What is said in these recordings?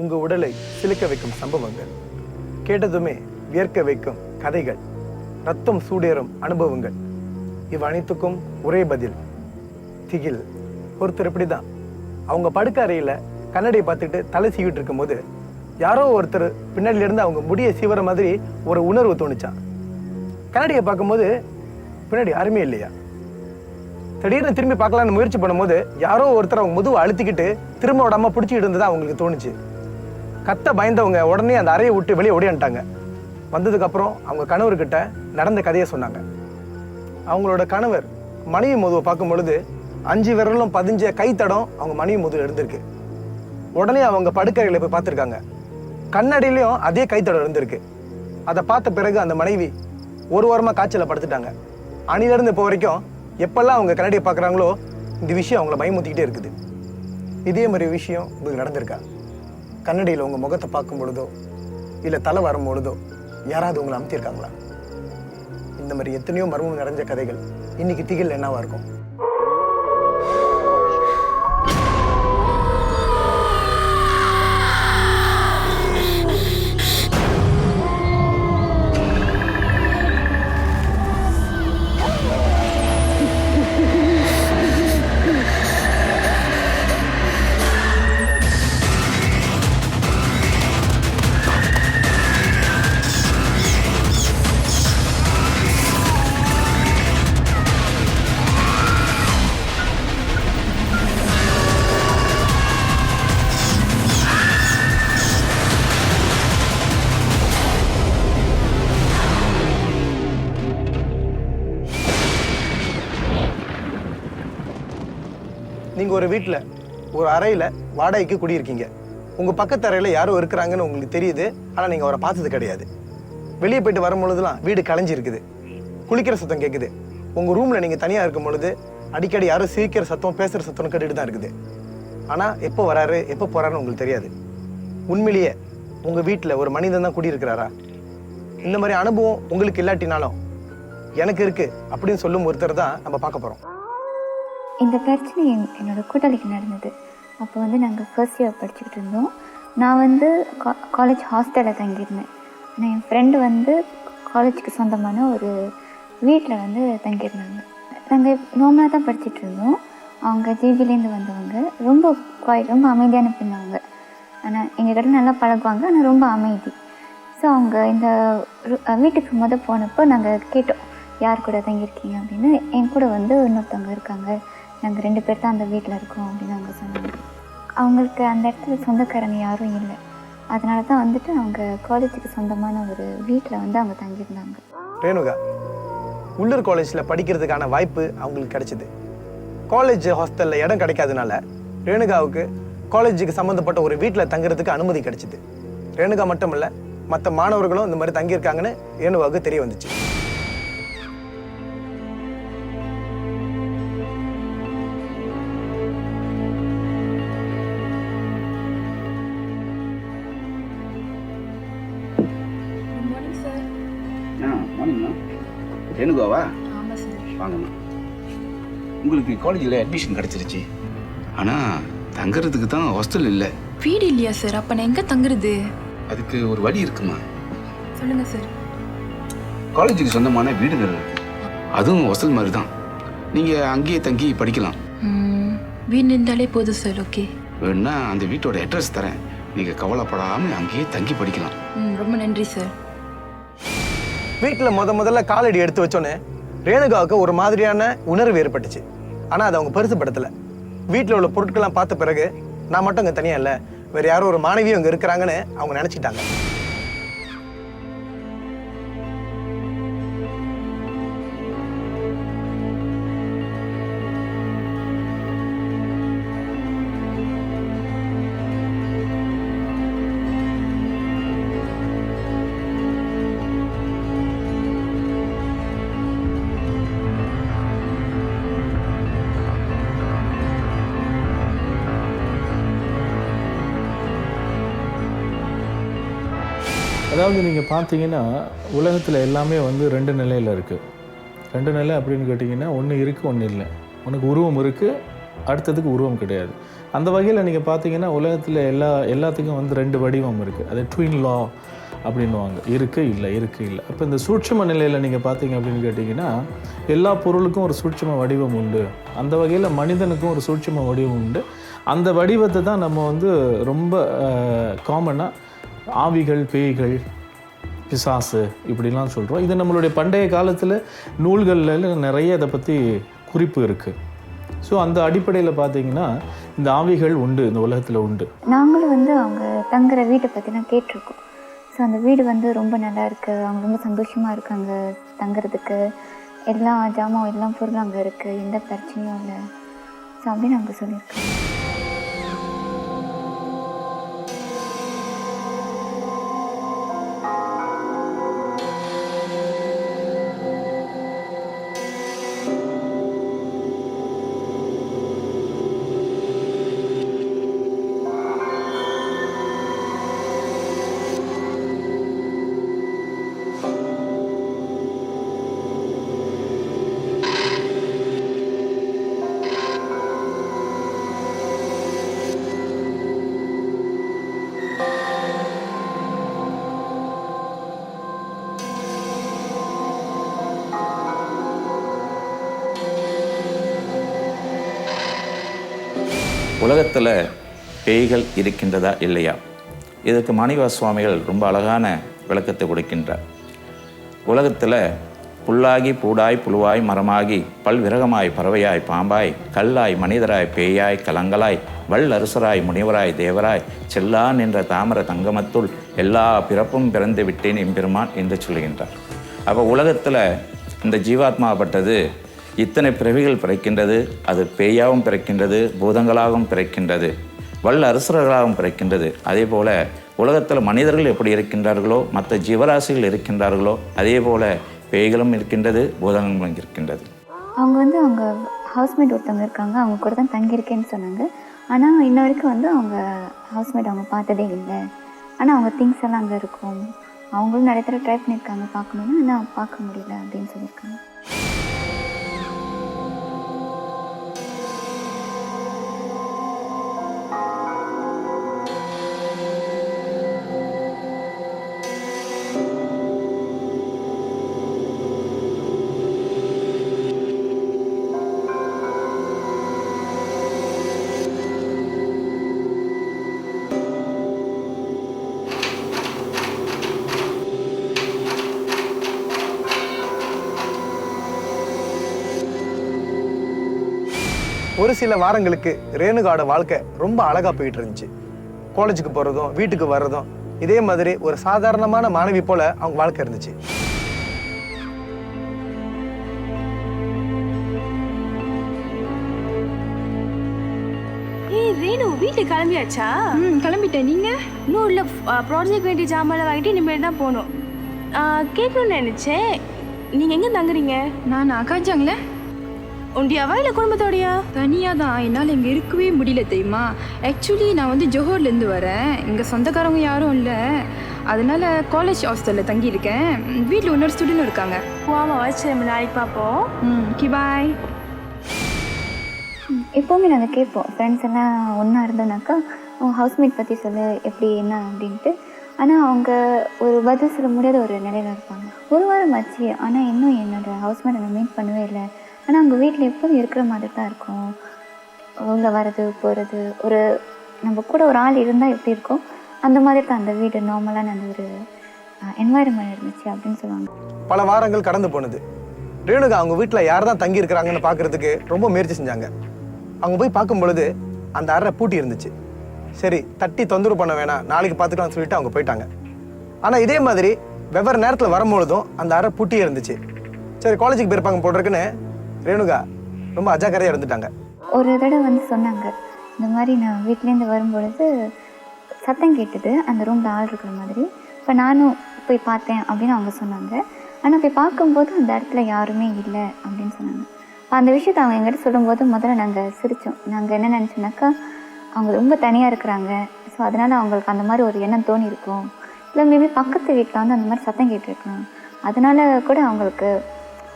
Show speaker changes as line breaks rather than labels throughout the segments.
உங்கள் உடலை சிலிக்க வைக்கும் சம்பவங்கள், கேட்டதுமே வியர்க்க வைக்கும் கதைகள், ரத்தம் சூடேறும் அனுபவங்கள், இவ் அனைத்துக்கும் ஒரே பதில், திகில். ஒருத்தர் இப்படி தான் அவங்க படுக்க அறையில் கண்ணாடியை பார்த்துட்டு தலை சீவிட்டு இருக்கும்போது யாரோ ஒருத்தர் பின்னாடியிலேருந்து அவங்க முடியை சீவர மாதிரி ஒரு உணர்வு தோணுச்சான். கண்ணாடியை பார்க்கும்போது பின்னாடி யாருமே இல்லையா. திடீர்னு திரும்பி பார்க்கலான்னு முயற்சி பண்ணும்போது யாரோ ஒருத்தர் அவங்க முதுவை அழுத்திக்கிட்டு திரும்ப விடாம பிடிச்சிக்கிட்டு இருந்ததா அவங்களுக்கு தோணுச்சு. கத்த பயந்தவங்க உடனே அந்த அறையை விட்டு வெளியே ஓடியான்ட்டாங்க. வந்ததுக்கப்புறம் அவங்க கணவர்கிட்ட நடந்த கதையை சொன்னாங்க. அவங்களோட கணவர் மனைவி முதுவை பார்க்கும் பொழுது 5 விரலும் பதிஞ்ச கைத்தடம் அவங்க மனைவி முதுகில் இருந்திருக்கு. உடனே அவங்க படுக்கைகளை போய் பார்த்துருக்காங்க. கண்ணாடியிலையும் அதே கைத்தடம் இருந்திருக்கு. அதை பார்த்த பிறகு அந்த மனைவி ஒரு வாரமாக காய்ச்சலை படுத்துட்டாங்க. அணிலிருந்து இப்போ வரைக்கும் எப்பெல்லாம் அவங்க கண்ணாடியை பார்க்குறாங்களோ இந்த விஷயம் அவங்கள பயமுத்திக்கிட்டே இருக்குது. இதே மாதிரி விஷயம் உங்களுக்கு நடந்திருக்கா? கண்ணாடியில் உங்கள் முகத்தை பார்க்கும் பொழுதோ இல்லை தலை வரும் பொழுதோ யாராவது உங்களை அமுத்திருக்காங்களா? இந்த மாதிரி எத்தனையோ மர்மம் நிறைஞ்ச கதைகள் இன்னைக்கு திகில் என்னவா இருக்கும்? நீங்கள் ஒரு வீட்டில் ஒரு அறையில் வாடகைக்கு குடியிருக்கீங்க. உங்கள் பக்கத்து அறையில் யாரோ இருக்கிறாங்கன்னு உங்களுக்கு தெரியுது. ஆனால் நீங்கள் அவரை பார்த்தது கிடையாது. வெளியே போயிட்டு வரும்பொழுதுலாம் வீடு கலைஞ்சிருக்குது. குளிக்கிற சத்தம் கேட்குது. உங்கள் ரூமில் நீங்கள் தனியாக இருக்கும் பொழுது அடிக்கடி யாரும் சிரிக்கிற சத்தம் பேசுகிற சத்தம் கேட்டுட்டு தான் இருக்குது. ஆனால் எப்போ வராரு எப்போ போகிறாருன்னு உங்களுக்கு தெரியாது. உண்மையிலேயே உங்கள் வீட்டில் ஒரு மனிதன் தான் குடியிருக்கிறாரா? இந்த மாதிரி அனுபவம் உங்களுக்கு இல்லாட்டினாலும் எனக்கு இருக்குது அப்படின்னு சொல்லும் ஒருத்தர் தான் நம்ம பார்க்க போகிறோம்.
இந்த பிரச்சனை என்னோடய கூட்டாளிக்கு நடந்தது. அப்போ வந்து நாங்கள் ஃபர்ஸ்ட் இயர் படிச்சுக்கிட்டு இருந்தோம். நான் வந்து காலேஜ் ஹாஸ்டலில் தங்கியிருந்தேன். ஆனால் என் ஃப்ரெண்டு வந்து காலேஜுக்கு சொந்தமான ஒரு வீட்டில் வந்து தங்கியிருந்தாங்க. நாங்கள் நார்மலாக தான் படிச்சுட்டு இருந்தோம். அவங்க ஜிபிலேருந்து வந்தவங்க. ரொம்ப அமைதியான பெண்ணாங்க. ஆனால் எங்ககிட்ட நல்லா பழகுவாங்க. ஆனால் ரொம்ப அமைதி. ஸோ அவங்க இந்த வீட்டுக்கு போனப்போ நாங்கள் கேட்டோம், யார் கூட தங்கியிருக்கீங்க அப்படின்னு. என் கூட வந்து இன்னொருத்தவங்க இருக்காங்க, நாங்கள் 2 பேர் தான் அந்த வீட்டில் இருக்கோம் அப்படின்னு அவங்க சொன்னாங்க. அவங்களுக்கு அந்த இடத்துல சொந்தக்காரங்க யாரும் இல்லை. அதனால தான் வந்துட்டு அவங்க காலேஜுக்கு சொந்தமான ஒரு வீட்டில் வந்து அவங்க தங்கியிருந்தாங்க.
ரேணுகா உள்ளூர் காலேஜில் படிக்கிறதுக்கான வாய்ப்பு அவங்களுக்கு கிடைச்சிது. காலேஜ் ஹாஸ்டலில் இடம் கிடைக்காதனால ரேணுகாவுக்கு காலேஜுக்கு சம்மந்தப்பட்ட ஒரு வீட்டில் தங்குறதுக்கு அனுமதி கிடைச்சிது. ரேணுகா மட்டும் இல்லை, மற்ற மாணவர்களும் இந்த மாதிரி தங்கியிருக்காங்கன்னு ரேணுகாவுக்கு தெரிய வந்துச்சு.
ரேணுகாவா? வாங்கம்மா. உங்களுக்கு காலேஜில் அட்மிஷன் கிடச்சிருச்சு. ஆனால் தங்குறதுக்கு தான் ஹாஸ்டல் இல்லை.
வீடு இல்லையா சார்? அப்போ நான் எங்கே தங்குறது?
அதுக்கு ஒரு வழி இருக்குமா?
சொல்லுங்கள் சார்.
காலேஜுக்கு சொந்தமான வீடுகள் இருக்கு. அதுவும் ஹாஸ்டல் மாதிரி தான். நீங்கள் அங்கேயே தங்கி படிக்கலாம்.
வீடு இருந்தாலே போதும் சார். ஓகே.
வேணா அந்த வீட்டோட அட்ரஸ் தரேன். நீங்கள் கவலைப்படாமல் அங்கேயே தங்கி படிக்கலாம்.
ரொம்ப நன்றி சார்.
வீட்டில் முதல்ல காலடி எடுத்து வச்சோன்னே ரேணுகாவுக்கு ஒரு மாதிரியான உணர்வு ஏற்பட்டுச்சு. ஆனால் அதை அவங்க பெருசுப்படுத்தலை. வீட்டில் உள்ள பொருட்கள்லாம் பார்த்த பிறகு நான் மட்டும் அங்கே தனியாக இல்லை, வேறு யாரோ ஒரு மாணவியும் அங்கே இருக்கிறாங்கன்னு அவங்க நினச்சிட்டாங்க.
அதாவது நீங்கள் பார்த்தீங்கன்னா உலகத்தில் எல்லாமே வந்து 2 நிலையில் இருக்குது. 2 நிலை அப்படின்னு கேட்டிங்கன்னா, ஒன்று இருக்குது ஒன்று இல்லை. உனக்கு உருவம் இருக்குது, அடுத்ததுக்கு உருவம் கிடையாது. அந்த வகையில் நீங்கள் பார்த்தீங்கன்னா உலகத்தில் எல்லாத்துக்கும் வந்து 2 வடிவம் இருக்குது. அது ட்வின் லா அப்படின்வாங்க. இருக்குது இல்லை. அப்போ இந்த சூட்சும நிலையில் நீங்கள் பார்த்தீங்க அப்படின்னு கேட்டிங்கன்னா எல்லா பொருளுக்கும் ஒரு சூட்சும வடிவம் உண்டு. அந்த வகையில் மனிதனுக்கும் ஒரு சூட்சும வடிவம் உண்டு. அந்த வடிவத்தை தான் நம்ம வந்து ரொம்ப காமனாக ஆவிகள், பேய்கள், பிசாசு இப்படிலாம் சொல்கிறோம். இது நம்மளுடைய பண்டைய காலத்தில் நூல்களில் நிறைய இதை பற்றி குறிப்பு இருக்குது. ஸோ அந்த அடிப்படையில் பார்த்தீங்கன்னா இந்த ஆவிகள் உண்டு, இந்த உலகத்தில் உண்டு.
நாங்களும் வந்து அவங்க தங்குற வீட்டை பற்றிலாம் கேட்டிருக்கோம். ஸோ அந்த வீடு வந்து ரொம்ப நல்லா இருக்குது, அவங்க ரொம்ப சந்தோஷமாக இருக்காங்க தங்குறதுக்கு, எல்லா ஜாமான் எல்லா பொருளும் அங்கே இருக்குது, எந்த பிரச்சனையும் இல்லை. ஸோ அப்படின்னு நாங்கள் சொல்லியிருக்கோம்.
உலகத்தில் பேய்கள் இருக்கின்றதா இல்லையா? இதுக்கு மாணிக்க சுவாமிகள் ரொம்ப அழகான விளக்கத்தை கொடுக்கின்றார். உலகத்தில் புல்லாகி பூடாய் புழுவாய் மரமாகி பல்விரகமாய் பறவையாய் பாம்பாய் கல்லாய் மனிதராய் பேயாய் கலங்கலாய் வல்லரசராய் முனிவராய் தேவராய் செல்லா நின்ற தாமர தங்கமத்துள் எல்லா பிறப்பும் பிறந்து விட்டேன் எம்பெருமான் என்று சொல்கின்றார். அப்போ உலகத்தில் இந்த ஜீவாத்மாப்பட்டது இத்தனை பிறவிகள் பிறக்கின்றது. அது பேயாகவும் பிறக்கின்றது, பூதங்களாகவும் பிறக்கின்றது, வல்ல அரசர்களாகவும் பிறக்கின்றது. அதே போல் உலகத்தில் மனிதர்கள் எப்படி இருக்கின்றார்களோ, மற்ற ஜீவராசிகள் இருக்கின்றார்களோ, அதே போல் பேய்களும் இருக்கின்றது, பூதங்களும் இருக்கின்றது.
அவங்க வந்து அவங்க ஹவுஸ்மேட் ஒருத்தவங்க இருக்காங்க, அவங்க கூட தான் தங்கியிருக்கேன்னு சொன்னாங்க. ஆனால் இன்ன வரைக்கும் வந்து அவங்க ஹவுஸ்மேட் அவங்க பார்த்ததே இல்லை. ஆனால் அவங்க திங்ஸ் எல்லாம் அங்கே இருக்கும். அவங்களும் நிறைய தடவை ட்ரை பண்ணியிருக்காங்க பார்க்கணுன்னு, ஆனால் பார்க்க முடியல அப்படின்னு சொல்லியிருக்காங்க.
ஒரு சில வாரங்களுக்கு ரேணுகாவோட வாழ்க்கை ரொம்ப அழகா போயிட்டு இருந்துச்சு. காலேஜுக்கு போறதும் வீட்டுக்கு வர்றதும் இதே மாதிரி ஒரு சாதாரணமான மாணவி போல அவங்க வாழ்க்கை இருந்துச்சு.
ரேணு வீட்டுக்கு கிளம்பியாச்சா?
கிளம்பிட்டேன். நீங்கள்?
இன்னும் இல்லை, ப்ராஜெக்ட் வேண்டிய ஜாமான் வாங்கிட்டு இனிமேல் தான் போகணும். கேட்கணும்னு நினச்சேன், நீங்கள் எங்கே தங்குறீங்க?
நான் அக்காச்சாங்களே.
உண்டியாவா இல்லை குடும்பத்தோடையா?
தனியாக தான். என்னால் இங்கே இருக்கவே முடியல தெரியுமா. ஆக்சுவலி நான் வந்து ஜோஹர்லேருந்து வரேன். இங்கே சொந்தக்காரங்க யாரும் இல்லை, அதனால காலேஜ் ஹாஸ்டலில் தங்கியிருக்கேன். வீட்டில் இன்னொரு ஸ்டூடெண்ட் இருக்காங்க.
ஆமாம், வச்சு நம்ம நாளைக்கு பார்ப்போம்.
Okay bye.
எப்போவுமே நாங்கள் கேட்போம், ஃப்ரெண்ட்ஸ் எல்லாம் ஒன்றா இருந்தோம்னாக்கா அவங்க ஹவுஸ்மேட் பற்றி சொல்லு எப்படி என்ன அப்படின்ட்டு. ஆனால் அவங்க ஒரு பதில் சொல்ல முடியாத ஒரு நிலையில் இருப்பாங்க. ஒரு வாரம் ஆச்சு, ஆனால் இன்னும் என்னோடய ஹவுஸ்மேட் நான் மீட் பண்ணவே இல்லை. ஆனால் அவங்க வீட்டில் எப்போதும் இருக்கிற மாதிரி தான் இருக்கும். உள்ளே வர்றது போகிறது, ஒரு நம்ம கூட ஒரு ஆள் இருந்தால் எப்படி இருக்கும் அந்த மாதிரி தான் அந்த வீடு நார்மலான அந்த ஒரு என்வாயர்மெண்ட் இருந்துச்சு அப்படின்னு சொல்லுவாங்க.
பல வாரங்கள் கடந்து போனது. ரேணுகா அவங்க வீட்டில் யார் தான் தங்கி இருக்கிறாங்கன்னு பார்க்கறதுக்கு ரொம்ப முயற்சி செஞ்சாங்க. அவங்க போய் பார்க்கும் பொழுது அந்த அறை பூட்டி இருந்துச்சு. சரி, தட்டி தொந்தரவு பண்ண வேணாம், நாளைக்கு பார்த்துக்கலாம்னு சொல்லிட்டு அவங்க போயிட்டாங்க. ஆனால் இதே மாதிரி வெவ்வேறு நேரத்தில் வரும்பொழுதும் அந்த அறை பூட்டியே இருந்துச்சு. சரி, காலேஜுக்கு போயிருப்பாங்க போட்டிருக்குன்னு ரேணுகா ரொம்ப அஜாக்கிரதையாக இருந்துட்டாங்க.
ஒரு தடவை வந்து சொன்னாங்க, இந்த மாதிரி நான் வீட்டிலேருந்து வரும்பொழுது சத்தம் கேட்டுது அந்த ரூமில் ஆள் இருக்கிற மாதிரி. இப்போ நானும் போய் பார்த்தேன் அப்படின்னு அவங்க சொன்னாங்க. ஆனால் போய் பார்க்கும்போது அந்த இடத்துல யாருமே இல்லை அப்படின்னு சொன்னாங்க. அந்த விஷயத்தை அவங்க எங்கிட்ட சொல்லும்போது முதல்ல நாங்கள் சிரித்தோம். நாங்கள் என்ன நினச்சோன்னாக்கா, அவங்க ரொம்ப தனியாக இருக்கிறாங்க, ஸோ அதனால் அவங்களுக்கு அந்த மாதிரி ஒரு எண்ணம் தோணி இருக்கும். இல்லை மேபி பக்கத்து வீட்டில் வந்து அந்த மாதிரி சத்தம் கேட்டிருக்கலாம், அதனால கூட அவங்களுக்கு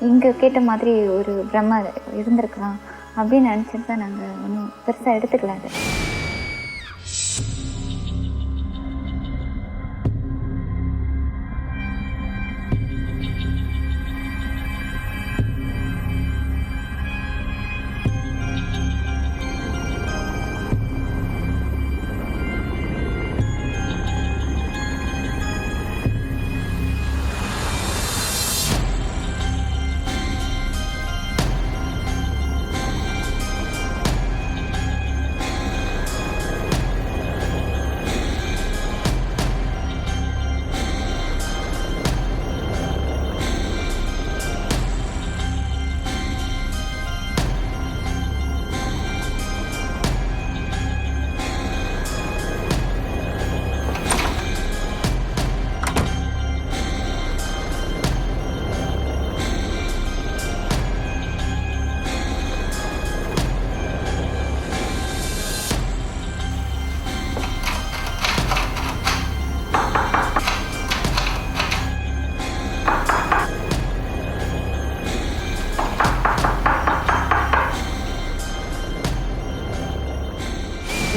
இங்கே கேட்ட மாதிரி ஒரு பிரம்ம இருந்திருக்கலாம் அப்படின்னு நினச்சிட்டு தான் நாங்கள் ஒன்றும் பெருசாக எடுத்துக்கல அது.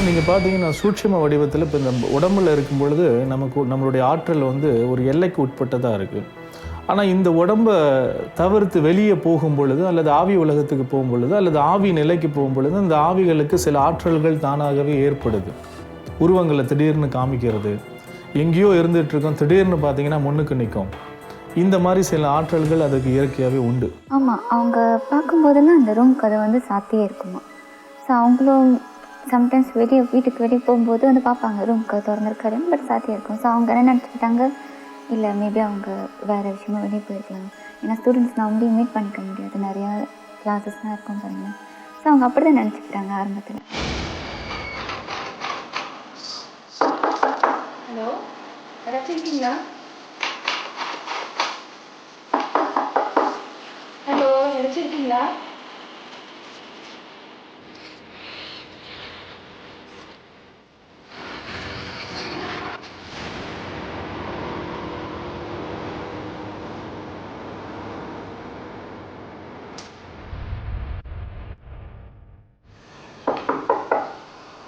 நீங்கள் பார்த்தீங்கன்னா சூட்சும வடிவத்தில் இப்போ இந்த உடம்புல இருக்கும் பொழுது நம்மளுடைய ஆற்றல் வந்து ஒரு எல்லைக்கு உட்பட்டதாக இருக்குது. ஆனால் இந்த உடம்பை தவிர்த்து வெளியே போகும் பொழுது அல்லது ஆவி உலகத்துக்கு போகும் பொழுது அல்லது ஆவி நிலைக்கு போகும் பொழுது அந்த ஆவிகளுக்கு சில ஆற்றல்கள் தானாகவே ஏற்படுது. உருவங்களை திடீர்னு காமிக்கிறது, எங்கேயோ இருந்துகிட்டு இருக்கோம் திடீர்னு பார்த்தீங்கன்னா முன்னுக்கு நிற்கும். இந்த மாதிரி சில ஆற்றல்கள் அதுக்கு இயற்கையாகவே உண்டு.
ஆமாம், அவங்க பார்க்கும்போதெல்லாம் அந்த ரூம் கதை வந்து சாத்தியே இருக்குமா. ஸோ அவங்களும் சம்டைம்ஸ் வீட்டுக்கு வெளியே போகும்போது வந்து பார்ப்பாங்க ரூம் கதை திறந்துருக்காருன்னு, பட் சாத்தியே இருக்கும். ஸோ அவங்க என்ன நினச்சிக்கிட்டாங்க, இல்லை மேபி அவங்க வேறு விஷயமா வெளியே போயிருக்கலாம். ஏன்னா ஸ்டூடெண்ட்ஸ் நான் வந்து மீட் பண்ணிக்க முடியாது, நிறையா கிளாஸஸ்லாம் இருக்கும்னு சொன்னேன். ஸோ அவங்க அப்படி தான் நினச்சிக்கிட்டாங்க ஆரம்பத்தில்.
ஹலோ, யாராச்சும் இருக்கீங்களா? ஹலோ, யாராச்சும் இருக்கீங்களா?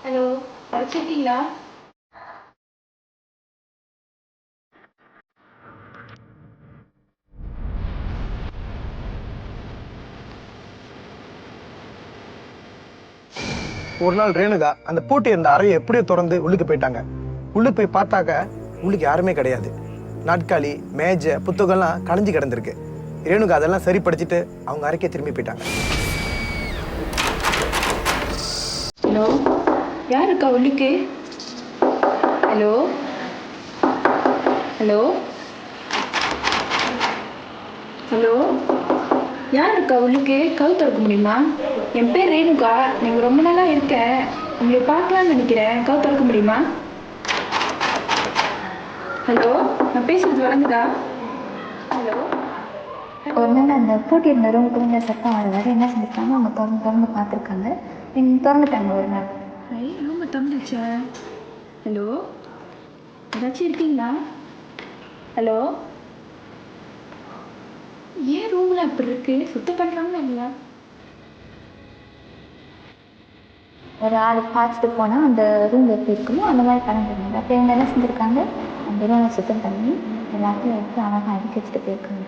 ஹலோ, யாராச்சும் இருக்கீங்களா?
ஒரு நாள் ரேணுகா அந்த பூட்டி இருந்த அறையை எப்படியோ திறந்து உள்ளுக்கு போயிட்டாங்க. உள்ளுக்கு போய் பார்த்தாக்க உள்ளுக்கு யாருமே கிடையாது. நாட்காலி, மேஜை, புத்தகம்லாம் கலைஞ்சு கிடந்திருக்கு. ரேணுகா அதெல்லாம் சரிப்படுத்திட்டு அவங்க அறைக்கே திரும்பி போயிட்டாங்க.
ஹலோ, யார் இருக்கா உள்ளுக்கு? ஹலோ ஹலோ ஹலோ, யார் இருக்கா உள்ளுக்கு? கதவு திறக்க முடியுமா? என் பேர் ரேணுகா, நீங்கள் ரொம்ப நாளாக இருக்கேன், உங்களை பார்க்கலான்னு நினைக்கிறேன், கதவு திறக்க முடியுமா? ஹலோ, நான் பேசுறது வழங்குதா? ஹலோ,
ஒரு நாள் அந்த பூட்டி இருந்த ரூமுக்கு கொஞ்சம் சத்தம் வர என்ன செஞ்சுருக்காங்க, அவங்க திறந்து பார்த்துருக்காங்க. திறந்துட்டாங்க ஒரு நாள்.
ரூமை திறந்துச்சா? ஹலோ, ஏதாச்சும் இருக்கீங்களா? ஹலோ, ஏன் ரூமில் அப்படி இருக்கு? சுத்தம் பண்ணலாம்னு இல்லை?
ஒரு ஆள் பார்த்துட்டு போனால் அந்த ரூம் எப்படி இருக்குமோ அந்த மாதிரி கலந்துருந்தாங்க. அப்போ இவங்க என்ன செஞ்சுருக்காங்க, அந்த ரூமை சுத்தம் பண்ணி எல்லாத்தையும் எடுத்து அழகாக அடுக்கி வச்சுட்டு போயிருக்காங்க.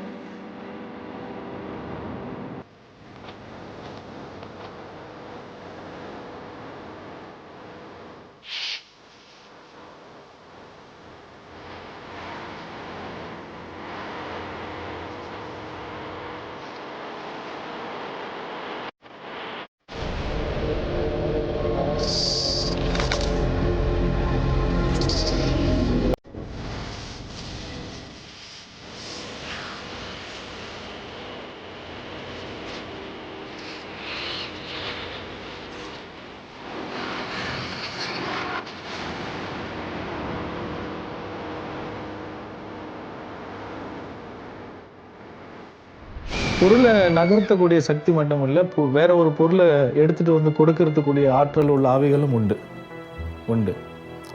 பொருளை நகர்த்தக்கூடிய சக்தி மட்டும் இல்லை, வேற ஒரு பொருளை எடுத்துகிட்டு வந்து கொடுக்கறதுக்கூடிய ஆற்றல் உள்ள ஆவிகளும் உண்டு.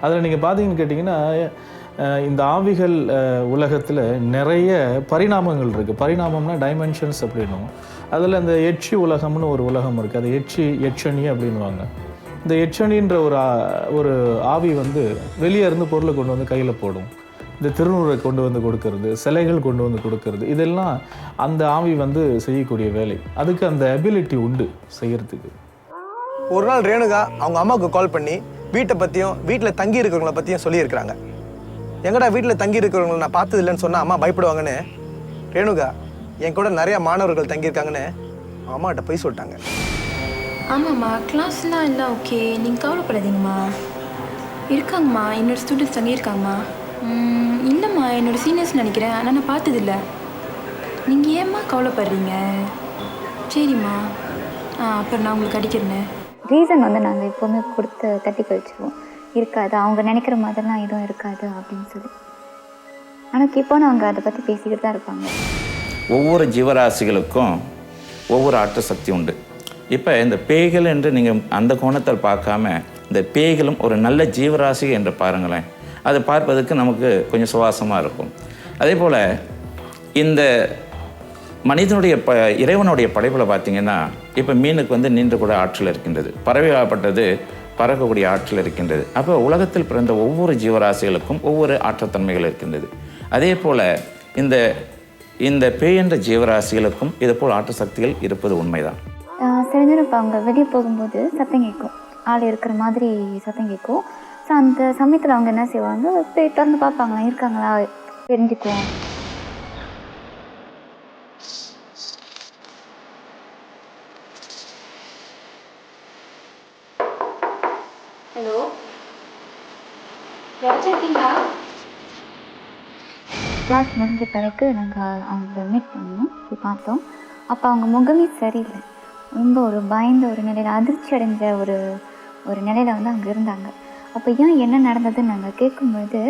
அதில் நீங்கள் பார்த்தீங்கன்னு கேட்டிங்கன்னா இந்த ஆவிகள் உலகத்தில் நிறைய பரிணாமங்கள் இருக்குது. பரிணாமம்னா டைமென்ஷன்ஸ் அப்படின்னும். அதில் இந்த எட்சி உலகம்னு ஒரு உலகம் இருக்குது. அது எட்சணி அப்படின்வாங்க. இந்த எட்சணின்ற ஒரு ஆவி வந்து வெளியே இருந்து பொருளை கொண்டு வந்து கையில் போடும். இந்த திருநூறை கொண்டு வந்து கொடுக்கறது, சிலைகள் கொண்டு வந்து கொடுக்கறது, இதெல்லாம் அந்த ஆவி வந்து செய்யக்கூடிய வேலை. அதுக்கு அந்த எபிலிட்டி உண்டு செய்யறதுக்கு.
ஒரு நாள் ரேணுகா அவங்க அம்மாவுக்கு கால் பண்ணி வீட்டை பற்றியும் வீட்டில் தங்கி இருக்கிறவங்கள பற்றியும் சொல்லியிருக்கிறாங்க. எங்கடா வீட்டில் தங்கி இருக்கிறவங்களை நான் பார்த்தது இல்லைன்னு சொன்னால் அம்மா பயப்படுவாங்கன்னு ரேணுகா என் கூட நிறையா மாணவர்கள் தங்கியிருக்காங்கன்னு அம்மாகிட்ட போய் சொல்லிட்டாங்க.
ஆமாம்மா, கிளாஸ்லாம் எல்லாம் ஓகே, நீங்கள் கவலைப்படாதீங்கம்மா. இருக்காங்கம்மா, என்னோடய ஸ்டூடெண்ட்ஸ் தங்கியிருக்காங்கம்மா. இல்லைம்மா, என்னோடய சீனியர்ஸ் நினைக்கிறேன், ஆனால் நான் பார்த்ததில்ல. நீங்கள் ஏம்மா கவலைப்படுறீங்க? சரிம்மா, அப்புறம் நான் உங்களுக்கு அடிக்கிறேன்.
ரீசன் வந்து நாங்கள் எப்போவுமே கொடுத்து தட்டி கழிச்சிருவோம். இருக்காது, அவங்க நினைக்கிற மாதிரிலாம் எதுவும் இருக்காது அப்படின்னு சொல்லி. ஆனால் இப்போ அவங்க அதை பற்றி பேசிக்கிட்டு தான் இருப்பாங்க.
ஒவ்வொரு ஜீவராசிகளுக்கும் ஒவ்வொரு ஆற்ற சக்தி உண்டு. இப்போ இந்த பேய்கள் என்று நீங்கள் அந்த கோணத்தில் பார்க்காம இந்த பேய்களும் ஒரு நல்ல ஜீவராசி என்று பாருங்களேன். அதை பார்ப்பதற்கு நமக்கு கொஞ்சம் சுவாசமாக இருக்கும். அதே போல் இந்த மனிதனுடைய இறைவனுடைய படைப்பில் பார்த்திங்கன்னா இப்போ மீனுக்கு வந்து நீண்டு கூட ஆற்றல் இருக்கின்றது, பறவையாகப்பட்டது பறக்கக்கூடிய ஆற்றல் இருக்கின்றது. அப்போ உலகத்தில் பிறந்த ஒவ்வொரு ஜீவராசிகளுக்கும் ஒவ்வொரு ஆற்றத்தன்மைகள் இருக்கின்றது. அதே போல் இந்த பேய் என்ற ஜீவராசிகளுக்கும் இது போல் ஆற்ற சக்திகள் இருப்பது உண்மைதான்.
சில நேரம் இப்போ அவங்க வெளியே போகும்போது சத்தம் கேட்கும், ஆள் இருக்கிற மாதிரி சத்தம் கேட்கும். ஸோ அந்த சமயத்தில் அவங்க என்ன செய்வாங்க, போய் திறந்து பார்ப்பாங்களா, இருக்காங்களா தெரிஞ்சுக்குவோம்.
ஹலோ, யாராச்சும் இருக்கீங்களா?
கிளாஸ் முடிஞ்ச பிறகு நாங்கள் அவங்கள மீட் பண்ணோம், போய் பார்த்தோம். அப்போ அவங்க முகமே சரியில்லை, ரொம்ப ஒரு பயந்த ஒரு நிலையில், அதிர்ச்சி அடைஞ்ச ஒரு நிலையில் வந்து அவங்க இருந்தாங்க. அப்போ ஏன் என்ன நடந்ததுன்னு நாங்கள் கேட்கும்பொழுது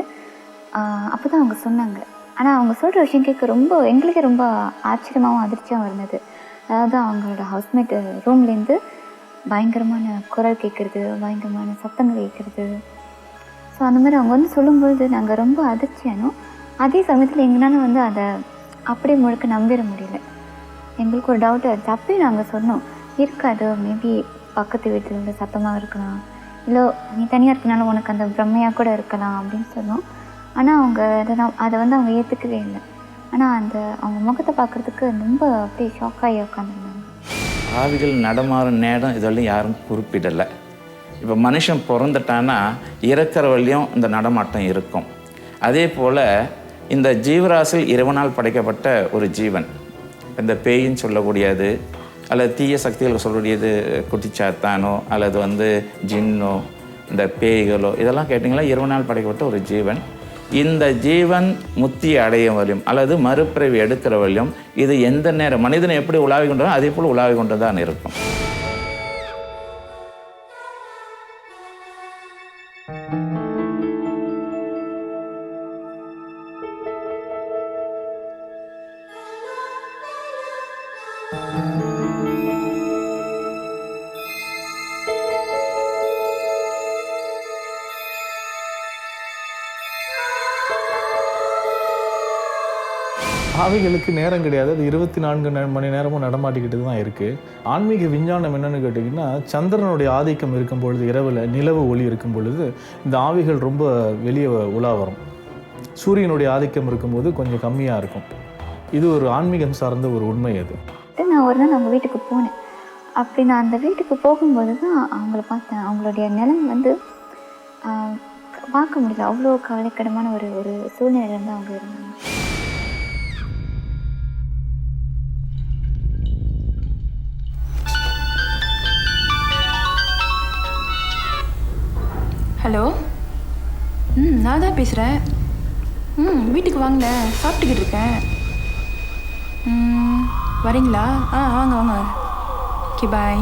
அப்போ தான் அவங்க சொன்னாங்க. ஆனால் அவங்க சொல்கிற விஷயம் கேட்க எங்களுக்கே ரொம்ப ஆச்சரியமாகவும் அதிர்ச்சியாகவும் இருந்தது. அதாவது அவங்களோட ஹவுஸ்மேட் ரூம்லேருந்து பயங்கரமான குரல் கேட்குறது, பயங்கரமான சத்தங்கள் கேட்குறது. ஸோ அந்த மாதிரி அவங்க வந்து சொல்லும்பொழுது நாங்கள் ரொம்ப அதிர்ச்சியானோம். அதே சமயத்தில் எங்களால் வந்து அதை அப்படியே முழுக்க நம்பிட முடியல. எங்களுக்கு ஒரு டவுட் ஆச்சு. அப்பயும் நாங்கள் சொன்னோம், இருக்காது, மேபி பக்கத்து வீட்டில் உள்ள சத்தமாக இருக்கலாம், இல்லை நீ தனியாக இருக்கனால உனக்கு அந்த பிரம்மையாக கூட இருக்கலாம் அப்படின்னு சொன்னோம். ஆனால் அவங்க அதை வந்து அவங்க ஏற்றுக்கவே இல்லை. ஆனால் அவங்க முகத்தை பார்க்குறதுக்கு ரொம்ப அப்படியே ஷாக்காகி உட்காந்துருந்தாங்க.
ஆவிகள் நடமாறும் நேரம் இதெல்லாம் யாரும் குறிப்பிடலை. இப்போ மனுஷன் பிறந்துட்டான்னா இறக்கிற வழியும் இந்த நடமாட்டம் இருக்கும். அதே போல் இந்த ஜீவராசியில் இறைவனால் படைக்கப்பட்ட ஒரு ஜீவன். இந்த பேயின்னு சொல்லக்கூடியது அல்லது தீய சக்திகள் சொல்லக்கூடியது குட்டிச்சாத்தானோ அல்லது வந்து ஜின்னோ இந்த பேய்களோ இதெல்லாம் கேட்டிங்களா இறைவனால் படைக்கப்பட்ட ஒரு ஜீவன். இந்த ஜீவன் முத்தி அடைய வரையும் அல்லது மறுபிறவி எடுக்கிற வரையும் இது எந்த நேரம் மனிதனை எப்படி உலாவி கொண்டோ அதே போல் உலாவி கொண்டு தான் இருக்கும்.
ஆவிகளுக்கு நேரம் கிடையாது, அது 24 மணி நேரமும் நடமாட்டிக்கிட்டு தான் இருக்குது. ஆன்மீக விஞ்ஞானம் என்னென்னு கேட்டிங்கன்னா, சந்திரனுடைய ஆதிக்கம் இருக்கும் பொழுது, இரவில் நிலவு ஒளி இருக்கும் பொழுது இந்த ஆவிகள் ரொம்ப வெளியே உலா வரும். சூரியனுடைய ஆதிக்கம் இருக்கும்போது கொஞ்சம் கம்மியாக இருக்கும். இது ஒரு ஆன்மீகம் சார்ந்த ஒரு உண்மை. அது
நான் ஒரு நாள் அவங்க வீட்டுக்கு போனேன். அப்படி நான் அந்த வீட்டுக்கு போகும்போது தான் அவங்கள பார்த்தேன். அவங்களுடைய நிலம் வந்து பார்க்க முடியல, அவ்வளோ கவலைக்கிடமான ஒரு சூழ்நிலையிலேருந்து அவங்க இருந்தாங்க.
ஹலோ, நான் தான் பேசுகிறேன். வீட்டுக்கு வாங்களேன், சாப்பிட்டுக்கிட்டு இருக்கேன். வரீங்களா? வாங்க வாங்க. ஓகே, பாய்.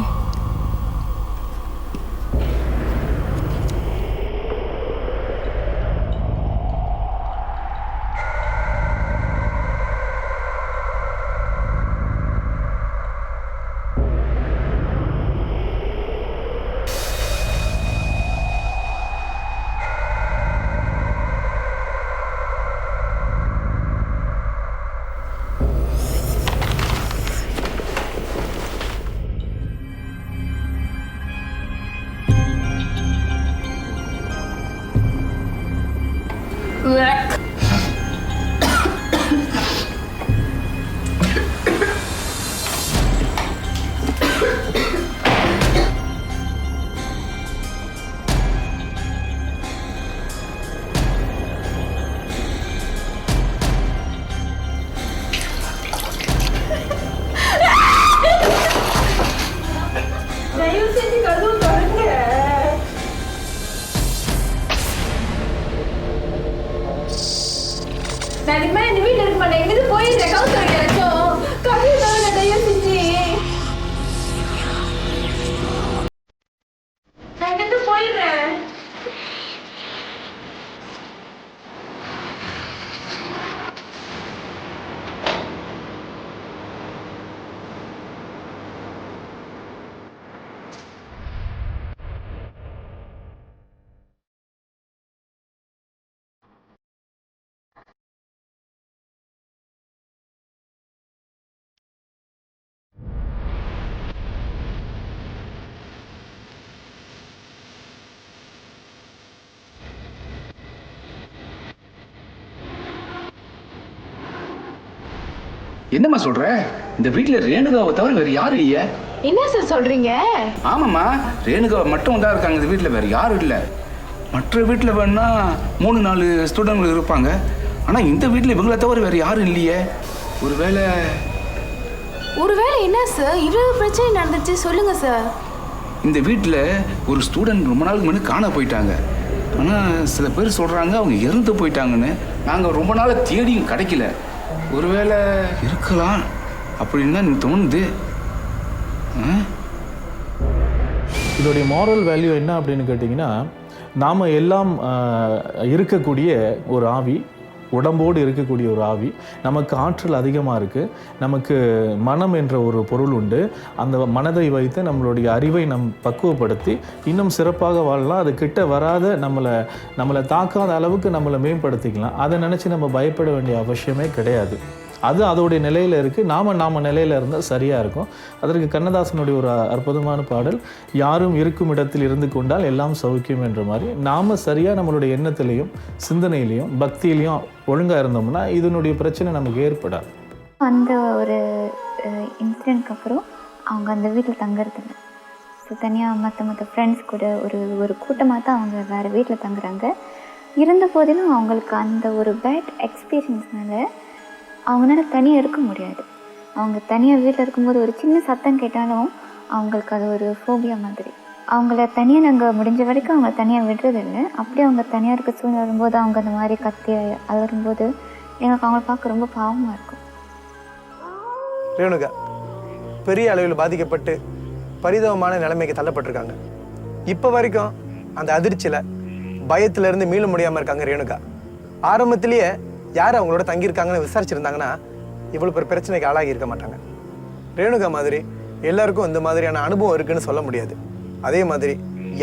என்னம்மா சொல்ற? இந்த வீட்டுல ரேணுகாவை தவிர வேற யாரும் இல்லையே?
என்ன சார் சொல்றீங்க?
ஆமாம்மா, ரேணுகாவை மட்டும் தான் இருக்காங்க இந்த வீட்டுல, வேற யாரும் இல்லை. மற்ற வீட்டுல வேணா 3-4 ஸ்டூடெண்ட் இருப்பாங்க. ஆனா இந்த வீட்டுல இவங்களை தவிர வேற யாரும் இல்லையே.
ஒருவேளை என்ன சார் இவ்வளவு பிரச்சனை நடந்துச்சு, சொல்லுங்க சார்.
இந்த வீட்டில் ஒரு ஸ்டூடெண்ட் ரொம்ப நாளுக்கு முன்னாடி காண போயிட்டாங்க. ஆனால் சில பேர் சொல்கிறாங்க அவங்க இறந்து போயிட்டாங்கன்னு. நாங்கள் ரொம்ப நாள் தேடியும் கிடைக்கல. ஒருவேளை இருக்கலாம் அப்படின்னு தான் எனக்கு தோணுது.
இதோடைய மாரல் வேல்யூ என்ன அப்படின்னு கேட்டிங்கன்னா, நாம் எல்லாம் இருக்கக்கூடிய ஒரு ஆவி, உடம்போடு இருக்கக்கூடிய ஒரு ஆவி. நமக்கு ஆற்றல் அதிகமாக இருக்குது. நமக்கு மனம் என்ற ஒரு பொருள் உண்டு. அந்த மனதை வைத்து நம்மளுடைய அறிவை பக்குவப்படுத்தி இன்னும் சிறப்பாக வாழலாம். அது கிட்ட வராத நம்மளை தாக்காத அளவுக்கு நம்மளை மேம்படுத்திக்கலாம். அதை நினச்சி நம்ம பயப்பட வேண்டிய அவசியமே கிடையாது. அது அதோடைய நிலையில் இருக்குது. நாம் நிலையில் இருந்தால் சரியாக இருக்கும். அதற்கு கண்ணதாசனுடைய ஒரு அற்புதமான பாடல், யாரும் இருக்கும் இடத்தில் இருந்து கொண்டால் எல்லாம் சௌக்கியம் என்ற மாதிரி நாம் சரியாக நம்மளுடைய எண்ணத்திலையும் சிந்தனையிலையும் பக்தியிலையும் ஒழுங்காக இருந்தோம்னா இதனுடைய பிரச்சனை நமக்கு ஏற்படாது.
அந்த ஒரு இன்சிடென்ட்க்கு அப்புறம் அவங்க அந்த வீட்டில் தங்குறதில்ல. ஸோ தனியாக மற்ற ஃப்ரெண்ட்ஸ் கூட ஒரு கூட்டமாக தான் அவங்க வேறு வீட்டில் தங்குறாங்க. இருந்த போதிலும் அவங்களுக்கு அந்த ஒரு பேட் எக்ஸ்பீரியன்ஸ்னால அவங்களால தனியாக இருக்க முடியாது. அவங்க தனியாக வீட்டில் இருக்கும்போது ஒரு சின்ன சத்தம் கேட்டாலும் அவங்களுக்கு அது ஒரு ஃபோபியா மாதிரி. அவங்கள தனியாக நாங்கள் முடிஞ்ச வரைக்கும் அவங்கள தனியாக விடுறதில்லை. அப்படியே அவங்க தனியாக இருக்க சூழ்நிலை வரும்போது அவங்க அந்த மாதிரி கத்தி அலறும்போது எங்களுக்கு அவங்கள பார்க்க ரொம்ப பாவமாக இருக்கும்.
ரேணுகா பெரிய அளவில் பாதிக்கப்பட்டு பரிதாபமான நிலைமைக்கு தள்ளப்பட்டிருக்காங்க. இப்போ வரைக்கும் அந்த அதிர்ச்சியில் பயத்திலேருந்து மீள முடியாமல் இருக்காங்க ரேணுகா. ஆரம்பத்திலேயே யார் அவங்களோட தங்கியிருக்காங்கன்னு விசாரிச்சிருந்தாங்கன்னா இவ்வளோ பெரிய பிரச்சனைக்கு ஆளாகி இருக்க மாட்டாங்க. ரேணுகா மாதிரி எல்லாருக்கும் இந்த மாதிரியான அனுபவம் இருக்குன்னு சொல்ல முடியாது. அதே மாதிரி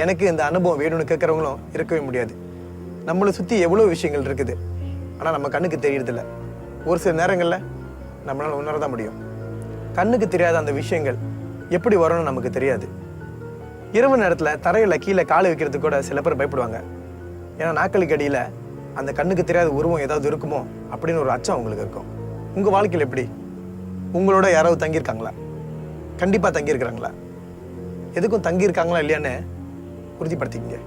எனக்கு இந்த அனுபவம் வேணும்னு கேட்குறவங்களும் இருக்கவே முடியாது. நம்மளை சுற்றி எவ்வளோ விஷயங்கள் இருக்குது, ஆனால் நம்ம கண்ணுக்கு தெரியறதில்ல. ஒரு சில நேரங்களில் நம்மளால் உணர தான் முடியும். கண்ணுக்கு தெரியாத அந்த விஷயங்கள் எப்படி வரும்னு நமக்கு தெரியாது. இரவு நேரத்தில் தரையில் கீழே காலை வைக்கிறதுக்கு கூட சில பேர் பயப்படுவாங்க. ஏன்னா நாக்களுக்கு அடியில் அந்த கண்ணுக்கு தெரியாத உருவம் ஏதாவது இருக்குமோ அப்படின்னு ஒரு அச்சம் உங்களுக்கு இருக்கும். உங்கள் வாழ்க்கையில் எப்படி? உங்களோட யாராவது தங்கியிருக்காங்களா? கண்டிப்பாக தங்கியிருக்கிறாங்களா? எதுக்கும் தங்கியிருக்காங்களா இல்லையான்னு உறுதிப்படுத்திக்கங்க.